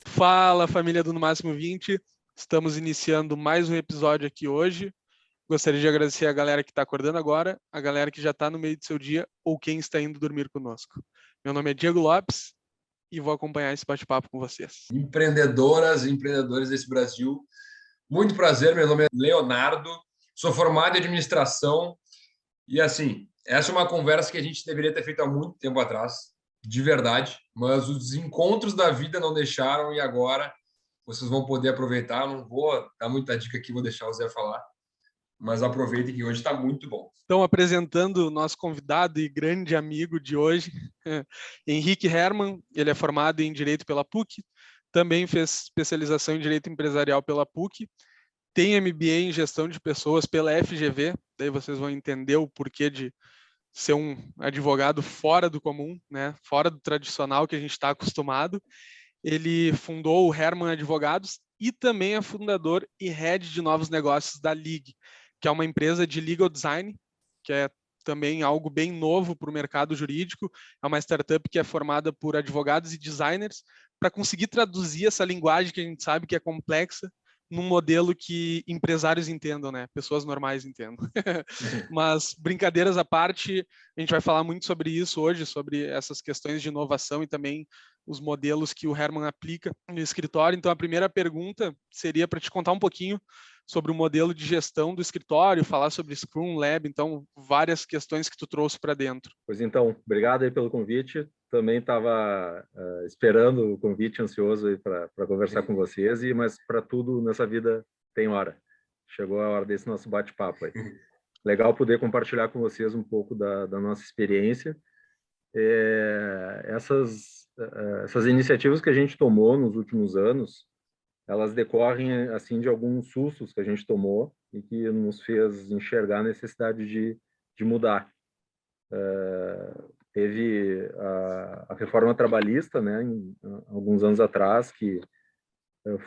Fala, família do No Máximo 20. Estamos iniciando mais um episódio aqui hoje. Gostaria de agradecer a galera que está acordando agora, a galera que já está no meio do seu dia ou quem está indo dormir conosco. Meu nome é Diego Lopes e vou acompanhar esse bate-papo com vocês. Empreendedoras e empreendedores desse Brasil, muito prazer, meu nome é Leonardo, sou formado em administração e, assim, essa é uma conversa que a gente deveria ter feito há muito tempo atrás, de verdade, mas os encontros da vida não deixaram e agora vocês vão poder aproveitar. Não vou dar muita dica aqui, vou deixar o Zé falar, mas aproveitem que hoje está muito bom. Então, apresentando o nosso convidado e grande amigo de hoje, Henrique Hermann. Ele é formado em Direito pela PUC, também fez especialização em Direito Empresarial pela PUC, tem MBA em Gestão de Pessoas pela FGV, daí vocês vão entender o porquê de ser um advogado fora do comum, né? Fora do tradicional que a gente está acostumado. Ele fundou o Hermann Advogados e também é fundador e head de novos negócios da League, que é uma empresa de legal design, que é também algo bem novo para o mercado jurídico. É uma startup que é formada por advogados e designers para conseguir traduzir essa linguagem que a gente sabe que é complexa num modelo que empresários entendam, né? Pessoas normais entendam. Mas, brincadeiras à parte, a gente vai falar muito sobre isso hoje, sobre essas questões de inovação e também os modelos que o Hermann aplica no escritório. Então, a primeira pergunta seria para te contar um pouquinho sobre o modelo de gestão do escritório, falar sobre Scrum Lab, então, várias questões que tu trouxe para dentro. Pois então, obrigado aí pelo convite. Também estava esperando o convite, ansioso para conversar com vocês, mas para tudo nessa vida tem hora. Chegou a hora desse nosso bate-papo aí. Legal poder compartilhar com vocês um pouco da nossa experiência. Essas iniciativas que a gente tomou nos últimos anos, elas decorrem assim de alguns sustos que a gente tomou e que nos fez enxergar a necessidade de mudar. Teve a reforma trabalhista, né, alguns anos atrás, que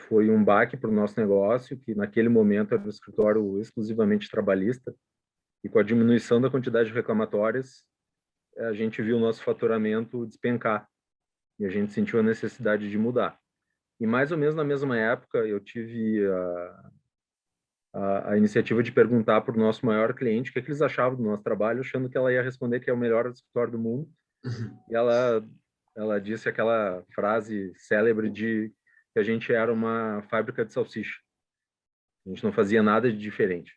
foi um baque para o nosso negócio, que naquele momento era um escritório exclusivamente trabalhista, e com a diminuição da quantidade de reclamatórias, a gente viu o nosso faturamento despencar, e a gente sentiu a necessidade de mudar. E mais ou menos na mesma época, eu tive a iniciativa de perguntar para o nosso maior cliente o que eles achavam do nosso trabalho, achando que ela ia responder que é o melhor escritório do mundo. E ela disse aquela frase célebre de que a gente era uma fábrica de salsicha. A gente não fazia nada de diferente.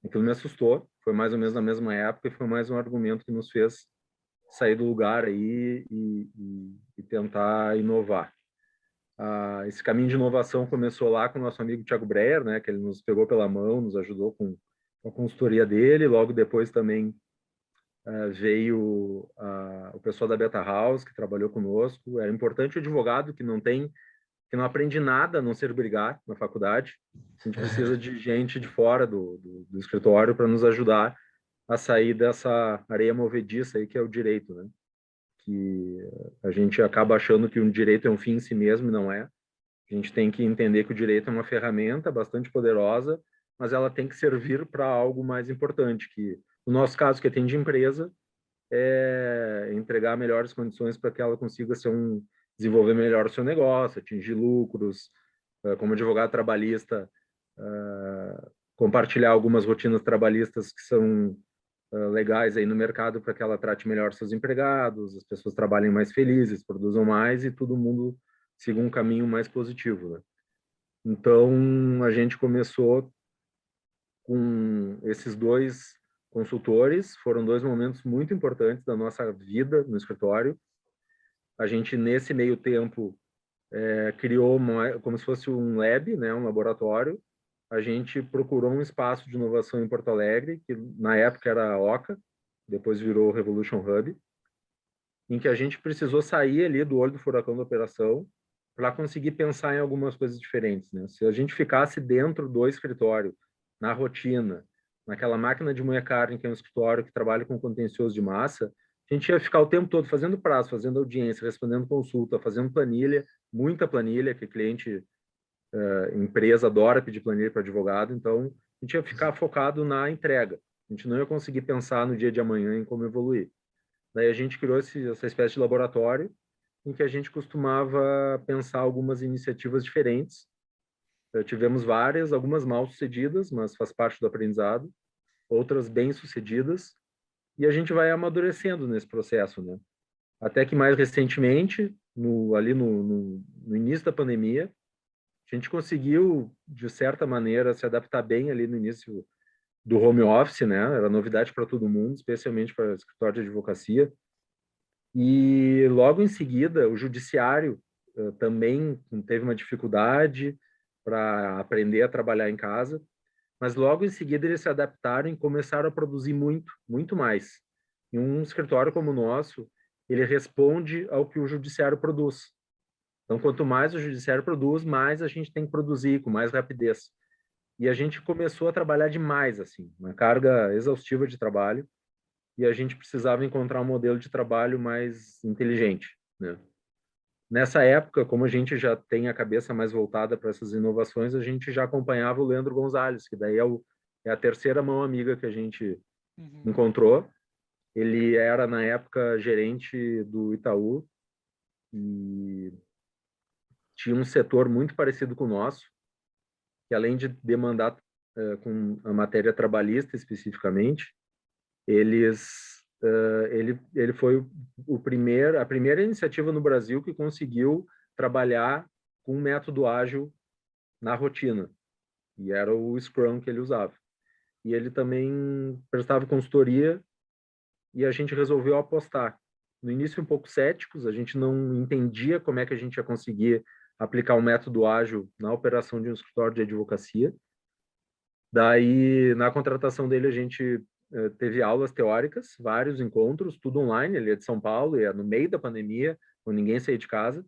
Aquilo me assustou, foi mais ou menos na mesma época e foi mais um argumento que nos fez sair do lugar aí e tentar inovar. Esse caminho de inovação começou lá com o nosso amigo Thiago Breyer, né, que ele nos pegou pela mão, nos ajudou com a consultoria dele. Logo depois também veio o pessoal da Beta House, que trabalhou conosco. Era importante o advogado que não aprende nada a não ser brigar na faculdade. A gente precisa de gente de fora do escritório para nos ajudar a sair dessa areia movediça aí que é o direito, né? Que a gente acaba achando que o direito é um fim em si mesmo, e não é. A gente tem que entender que o direito é uma ferramenta bastante poderosa, mas ela tem que servir para algo mais importante, que no nosso caso, que atende empresa, é entregar melhores condições para que ela consiga desenvolver melhor o seu negócio, atingir lucros, como advogado trabalhista, compartilhar algumas rotinas trabalhistas que são legais aí no mercado para que ela trate melhor seus empregados, as pessoas trabalhem mais felizes, produzam mais e todo mundo siga um caminho mais positivo, né? Então, a gente começou com esses dois consultores, foram dois momentos muito importantes da nossa vida no escritório. A gente, nesse meio tempo, criou como se fosse um lab, né, um laboratório. A gente procurou um espaço de inovação em Porto Alegre, que na época era a Oca, depois virou Revolution Hub, em que a gente precisou sair ali do olho do furacão da operação para conseguir pensar em algumas coisas diferentes, né? Se a gente ficasse dentro do escritório, na rotina, naquela máquina de moer carne, que é um escritório que trabalha com contencioso de massa, a gente ia ficar o tempo todo fazendo prazo, fazendo audiência, respondendo consulta, fazendo planilha, muita planilha que o cliente empresa adora pedir planilha para advogado, então a gente ia ficar focado na entrega. A gente não ia conseguir pensar no dia de amanhã em como evoluir. Daí a gente criou essa espécie de laboratório em que a gente costumava pensar algumas iniciativas diferentes. Tivemos várias, algumas mal sucedidas, mas faz parte do aprendizado, outras bem sucedidas, e a gente vai amadurecendo nesse processo, né? Até que mais recentemente, ali no início da pandemia, a gente conseguiu, de certa maneira, se adaptar bem ali no início do home office, né? Era novidade para todo mundo, especialmente para o escritório de advocacia. E logo em seguida, o judiciário também teve uma dificuldade para aprender a trabalhar em casa, mas logo em seguida eles se adaptaram e começaram a produzir muito, muito mais. E um escritório como o nosso, ele responde ao que o judiciário produz. Então, quanto mais o judiciário produz, mais a gente tem que produzir com mais rapidez. E a gente começou a trabalhar demais, assim, uma carga exaustiva de trabalho, e a gente precisava encontrar um modelo de trabalho mais inteligente, né? Nessa época, como a gente já tem a cabeça mais voltada para essas inovações, a gente já acompanhava o Leandro Gonzalez, que daí é a terceira mão amiga que a gente encontrou. Ele era, na época, gerente do Itaú e tinha um setor muito parecido com o nosso, que além de demandar com a matéria trabalhista especificamente, ele foi a primeira iniciativa no Brasil que conseguiu trabalhar com um método ágil na rotina, e era o Scrum que ele usava. E ele também prestava consultoria e a gente resolveu apostar. No início um pouco céticos, a gente não entendia como é que a gente ia conseguir aplicar o método ágil na operação de um escritório de advocacia. Daí, na contratação dele, a gente teve aulas teóricas, vários encontros, tudo online. Ele é de São Paulo, e é no meio da pandemia, quando ninguém saía de casa.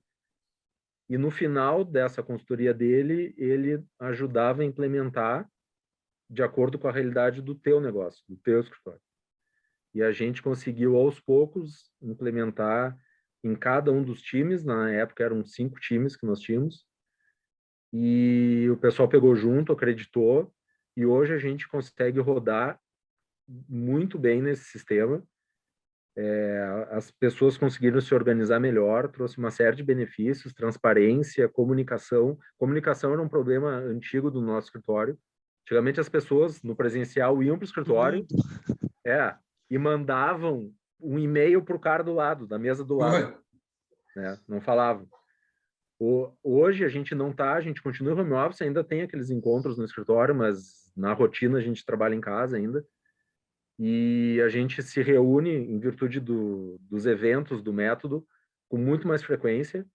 E no final dessa consultoria dele, ele ajudava a implementar de acordo com a realidade do teu negócio, do teu escritório. E a gente conseguiu, aos poucos, implementar em cada um dos times. Na época, eram 5 times que nós tínhamos. E o pessoal pegou junto, acreditou, e hoje a gente consegue rodar muito bem nesse sistema. As pessoas conseguiram se organizar melhor, trouxe uma série de benefícios, transparência, comunicação. Comunicação era um problema antigo do nosso escritório. Antigamente as pessoas no presencial iam para o escritório e mandavam um e-mail para o cara do lado, da mesa do lado, né? Não falavam. Hoje a gente não tá, a gente continua no home office, ainda tem aqueles encontros no escritório, mas na rotina a gente trabalha em casa ainda. E a gente se reúne em virtude dos eventos, do método, com muito mais frequência,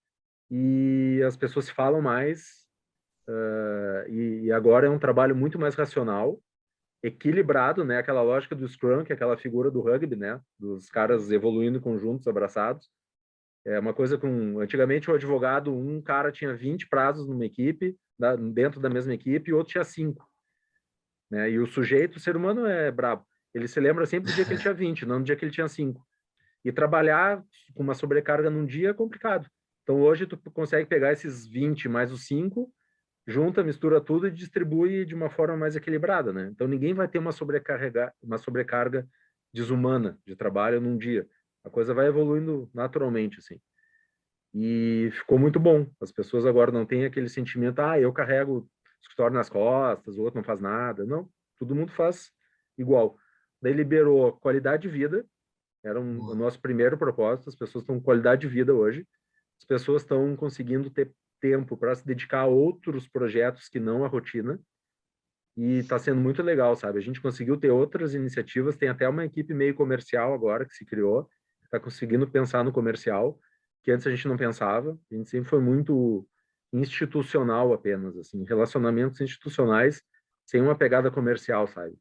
e as pessoas se falam mais, e agora é um trabalho muito mais racional, equilibrado, né? Aquela lógica do Scrum, que é aquela figura do rugby, né? Dos caras evoluindo conjuntos, abraçados. É uma coisa com... Antigamente, o advogado, um cara tinha 20 prazos numa equipe, dentro da mesma equipe, e outro tinha 5. Né? E o sujeito, o ser humano é brabo. Ele se lembra sempre do dia que ele tinha 20, não do dia que ele tinha 5. E trabalhar com uma sobrecarga num dia é complicado. Então, hoje, tu consegue pegar esses 20 mais os 5, junta, mistura tudo e distribui de uma forma mais equilibrada, né? Então, ninguém vai ter uma sobrecarga desumana de trabalho num dia. A coisa vai evoluindo naturalmente, assim. E ficou muito bom. As pessoas agora não têm aquele sentimento, eu carrego o escritório nas costas, o outro não faz nada. Não, todo mundo faz igual. Daí liberou qualidade de vida, era o nosso primeiro propósito. As pessoas estão com qualidade de vida hoje, as pessoas estão conseguindo ter tempo para se dedicar a outros projetos que não a rotina, e está sendo muito legal, sabe? A gente conseguiu ter outras iniciativas, tem até uma equipe meio comercial agora que se criou, está conseguindo pensar no comercial, que antes a gente não pensava. A gente sempre foi muito institucional apenas, assim, relacionamentos institucionais sem uma pegada comercial, sabe?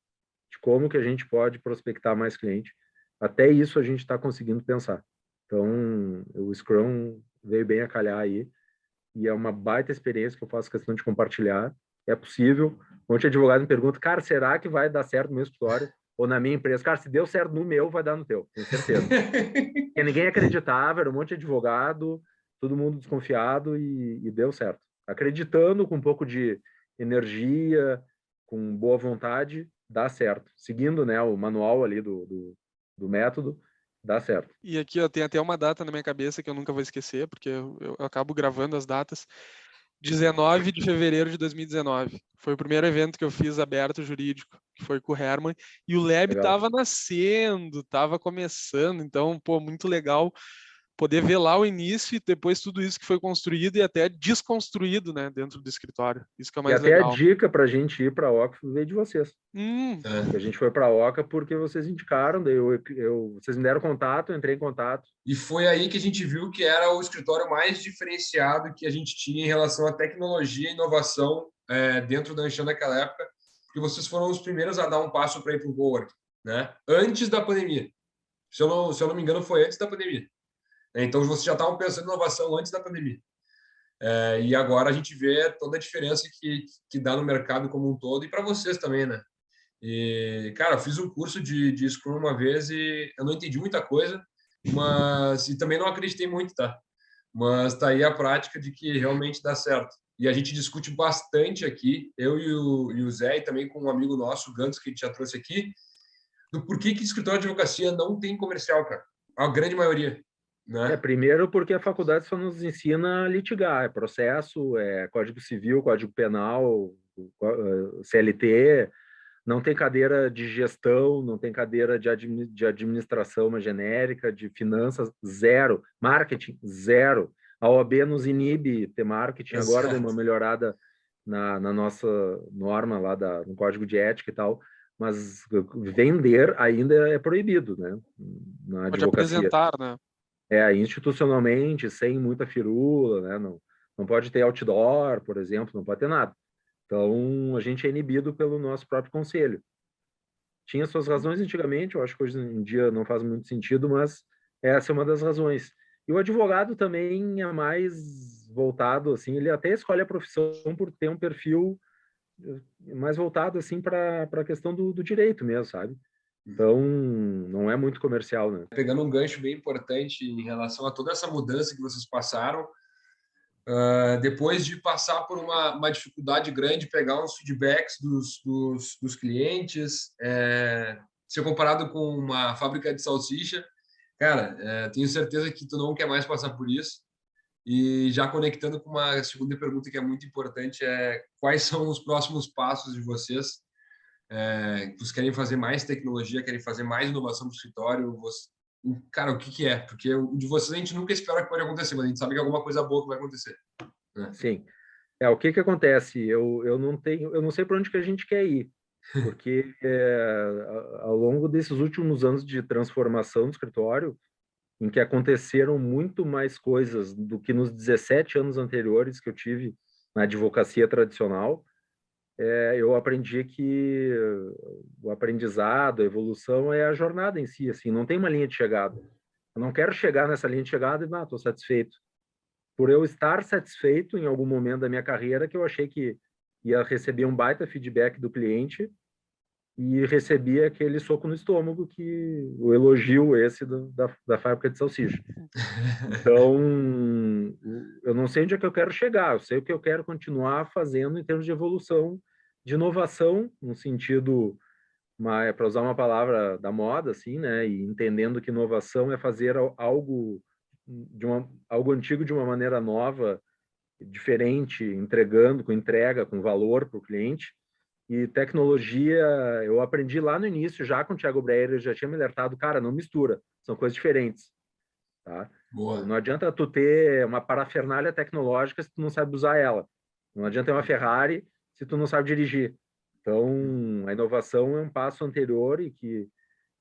De como que a gente pode prospectar mais cliente. Até isso a gente está conseguindo pensar. Então, o Scrum veio bem a calhar aí, e é uma baita experiência que eu faço questão de compartilhar. É possível. Um monte de advogado me pergunta, cara, será que vai dar certo no meu escritório ou na minha empresa? Cara, se deu certo no meu, vai dar no teu, tenho certeza. Porque ninguém acreditava, era um monte de advogado, todo mundo desconfiado, e deu certo. acreditando, com um pouco de energia, com boa vontade, dá certo. Seguindo, né, o manual ali do método, dá certo. E aqui, ó, tem até uma data na minha cabeça que eu nunca vou esquecer, porque eu acabo gravando as datas. 19 de fevereiro de 2019. Foi o primeiro evento que eu fiz aberto jurídico, que foi com o Herman, e o Lab Legal. estava nascendo, estava começando, então, pô, muito legal poder ver lá o início e depois tudo isso que foi construído e até desconstruído, né, dentro do escritório. Isso que é o E mais até a legal. dica para a gente ir para a OCA veio de vocês. Que a É. gente foi para a OCA porque vocês indicaram, daí vocês me deram contato, eu entrei em contato. E foi aí que a gente viu que era o escritório mais diferenciado que a gente tinha em relação à tecnologia e inovação dentro da Anshan naquela época, porque vocês foram os primeiros a dar um passo para ir para o coworking, né? Antes da pandemia. Se eu não me engano, foi antes da pandemia. Então, vocês já estavam pensando em inovação antes da pandemia. E agora a gente vê toda a diferença que dá no mercado como um todo e para vocês também, né? E, cara, eu fiz um curso de Scrum uma vez e eu não entendi muita coisa, mas e também não acreditei muito, tá? Mas tá aí a prática de que realmente dá certo. E a gente discute bastante aqui, eu e o Zé, e também com um amigo nosso, o Gantz, que a gente já trouxe aqui, do porquê que escritório de advocacia não tem comercial, cara. A grande maioria, né? Primeiro porque a faculdade só nos ensina a litigar, é processo, é Código Civil, Código Penal, CLT, não tem cadeira de gestão, não tem cadeira de administração, uma genérica, de finanças, zero. Marketing, zero. A OAB nos inibe ter marketing, agora deu uma Exato. melhorada na nossa norma lá no Código de Ética e tal, mas vender ainda é proibido, né, na Pode advocacia. apresentar, né? Institucionalmente, sem muita firula, né, não pode ter outdoor, por exemplo, não pode ter nada. Então, a gente é inibido pelo nosso próprio conselho. Tinha suas razões antigamente, eu acho que hoje em dia não faz muito sentido, mas essa é uma das razões. E o advogado também é mais voltado, assim, ele até escolhe a profissão por ter um perfil mais voltado, assim, para a questão do direito mesmo, sabe? Então, não é muito comercial, né? Pegando um gancho bem importante em relação a toda essa mudança que vocês passaram, depois de passar por uma dificuldade grande, pegar uns feedbacks dos clientes, ser comparado com uma fábrica de salsicha, cara, tenho certeza que tu não quer mais passar por isso. E já conectando com uma segunda pergunta que é muito importante, quais são os próximos passos de vocês? Vocês querem fazer mais tecnologia, querem fazer mais inovação no escritório? Cara, o que é? Porque o de vocês a gente nunca espera que pode acontecer, mas a gente sabe que alguma coisa boa que vai acontecer, né? Sim. O que acontece? Eu não sei para onde que a gente quer ir, porque ao longo desses últimos anos de transformação do escritório, em que aconteceram muito mais coisas do que nos 17 anos anteriores que eu tive na advocacia tradicional, eu aprendi que o aprendizado, a evolução é a jornada em si, assim, não tem uma linha de chegada. Eu não quero chegar nessa linha de chegada e, estou satisfeito. Por eu estar satisfeito em algum momento da minha carreira, que eu achei que ia receber um baita feedback do cliente e recebi aquele soco no estômago, que o elogio esse da fábrica de salsicha. Então, eu não sei onde é que eu quero chegar, eu sei o que eu quero continuar fazendo em termos de evolução, de inovação, no sentido, para usar uma palavra da moda, assim, né, e entendendo que inovação é fazer algo algo antigo de uma maneira nova, diferente, entregando, com entrega, com valor para o cliente. E tecnologia, eu aprendi lá no início, já com o Thiago Breyer, ele já tinha me alertado, cara, não mistura, são coisas diferentes, tá? Boa. Não adianta tu ter uma parafernália tecnológica se tu não sabe usar ela. Não adianta ter uma Ferrari se tu não sabe dirigir. Então, a inovação é um passo anterior e que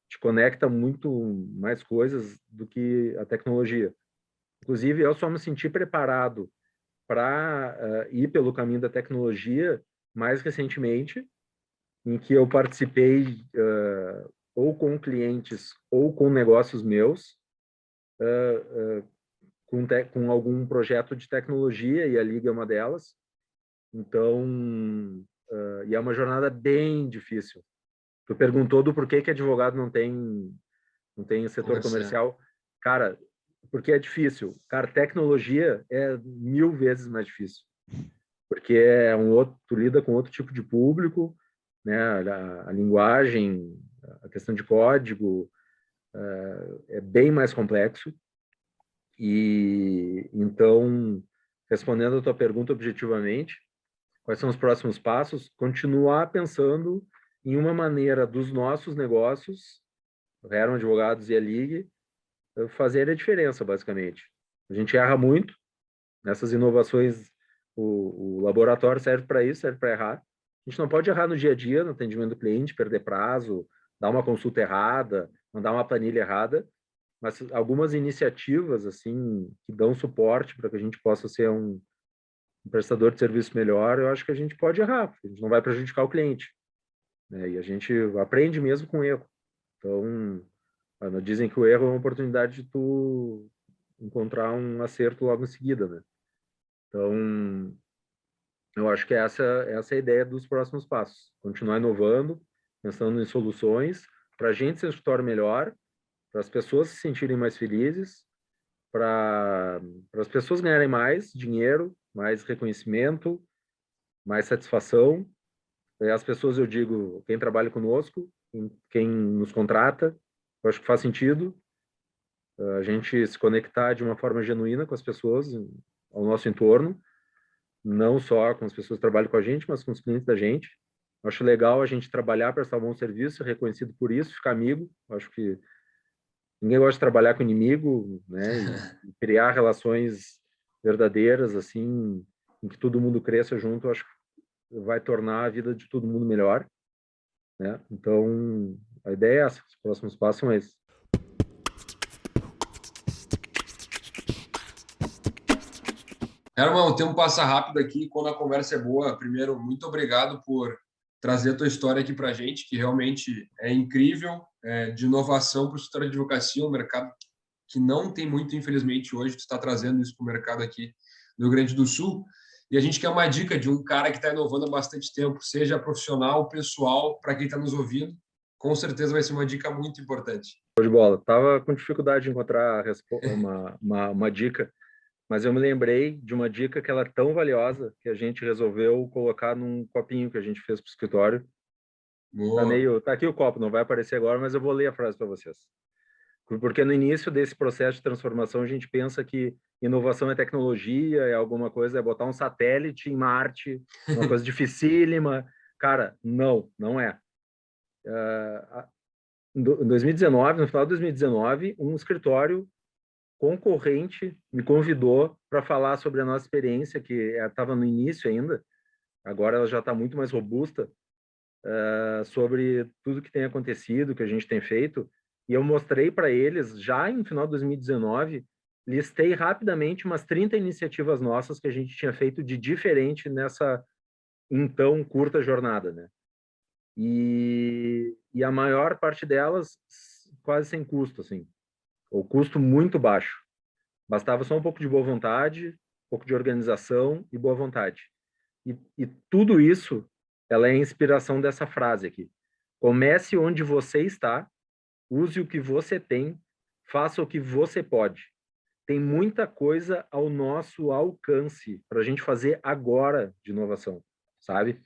te conecta muito mais coisas do que a tecnologia. Inclusive, eu só me senti preparado para ir pelo caminho da tecnologia mais recentemente, em que eu participei ou com clientes ou com negócios meus, com algum projeto de tecnologia, e a Liga é uma delas. Então, e é uma jornada bem difícil. Tu perguntou do porquê que advogado não tem setor comercial. Cara, porque é difícil. Cara, tecnologia é 1000 vezes mais difícil. porque tu lida com outro tipo de público, né? A linguagem, a questão de código é bem mais complexo. E então, respondendo a tua pergunta objetivamente, quais são os próximos passos? Continuar pensando em uma maneira dos nossos negócios, o Herman Advogados e a Ligue, fazer a diferença, basicamente. A gente erra muito nessas inovações, o laboratório serve para isso, serve para errar. A gente não pode errar no dia a dia, no atendimento do cliente, perder prazo, dar uma consulta errada, mandar uma planilha errada, mas algumas iniciativas assim que dão suporte para que a gente possa ser um prestador de serviço melhor, eu acho que a gente pode errar, porque a gente não vai prejudicar o cliente, né? E a gente aprende mesmo com erro. Então, dizem que o erro é uma oportunidade de tu encontrar um acerto logo em seguida, né? Então, eu acho que essa é a ideia dos próximos passos. Continuar inovando, pensando em soluções para a gente ser um escritório melhor, para as pessoas se sentirem mais felizes, para as pessoas ganharem mais dinheiro, mais reconhecimento, mais satisfação. E as pessoas, eu digo, quem trabalha conosco, quem nos contrata, eu acho que faz sentido a gente se conectar de uma forma genuína com as pessoas ao nosso entorno, não só com as pessoas que trabalham com a gente, mas com os clientes da gente. Eu acho legal a gente trabalhar, prestar um bom serviço, ser reconhecido por isso, ficar amigo. Eu acho que ninguém gosta de trabalhar com inimigo, né? E criar relações verdadeiras, assim, em que todo mundo cresça junto, eu acho que vai tornar a vida de todo mundo melhor, né? Então, a ideia é essa, os próximos passos são esses. Herman, o tempo passa rápido aqui quando a conversa é boa. Primeiro, muito obrigado por trazer a tua história aqui para a gente, que realmente é incrível, de inovação para o setor de advocacia, um mercado que não tem muito, infelizmente, hoje. Tu está trazendo isso para o mercado aqui do Rio Grande do Sul. E a gente quer uma dica de um cara que está inovando há bastante tempo, seja profissional, pessoal, para quem está nos ouvindo. Com certeza vai ser uma dica muito importante. Show de bola. Tava com dificuldade de encontrar uma dica, mas eu me lembrei de uma dica que ela é tão valiosa que a gente resolveu colocar num copinho que a gente fez para o escritório. Boa. Tá aqui o copo, não vai aparecer agora, mas eu vou ler a frase para vocês. Porque no início desse processo de transformação a gente pensa que inovação é tecnologia, é alguma coisa, é botar um satélite em Marte, uma coisa dificílima. Cara, não é. Em 2019, no final de 2019, um escritório concorrente me convidou para falar sobre a nossa experiência, que estava no início ainda, agora ela já está muito mais robusta, sobre tudo que tem acontecido, que a gente tem feito, e eu mostrei para eles, já no final de 2019, listei rapidamente umas 30 iniciativas nossas que a gente tinha feito de diferente nessa, então, curta jornada, né? E a maior parte delas quase sem custo, assim, ou custo muito baixo. Bastava só um pouco de boa vontade, um pouco de organização e boa vontade. E tudo isso, ela é a inspiração dessa frase aqui. Comece onde você está, use o que você tem, faça o que você pode. Tem muita coisa ao nosso alcance para a gente fazer agora de inovação, sabe?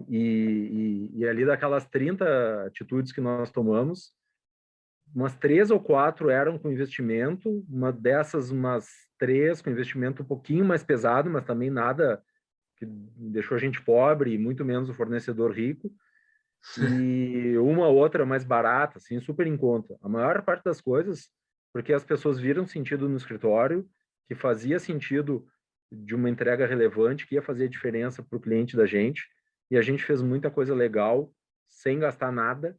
E ali daquelas 30 atitudes que nós tomamos, umas 3 ou 4 eram com investimento, uma dessas, umas 3 com investimento um pouquinho mais pesado, mas também nada que deixou a gente pobre, e muito menos o fornecedor rico, e uma outra mais barata, assim, super em conta. A maior parte das coisas, porque as pessoas viram sentido no escritório, que fazia sentido de uma entrega relevante, que ia fazer diferença para o cliente da gente, e a gente fez muita coisa legal, sem gastar nada,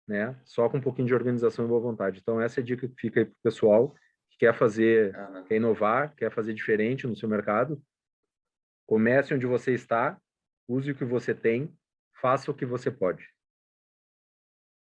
né? Só com um pouquinho de organização e boa vontade. Então, essa é a dica que fica aí para o pessoal que quer fazer, quer inovar, quer fazer diferente no seu mercado. Comece onde você está, use o que você tem, faça o que você pode.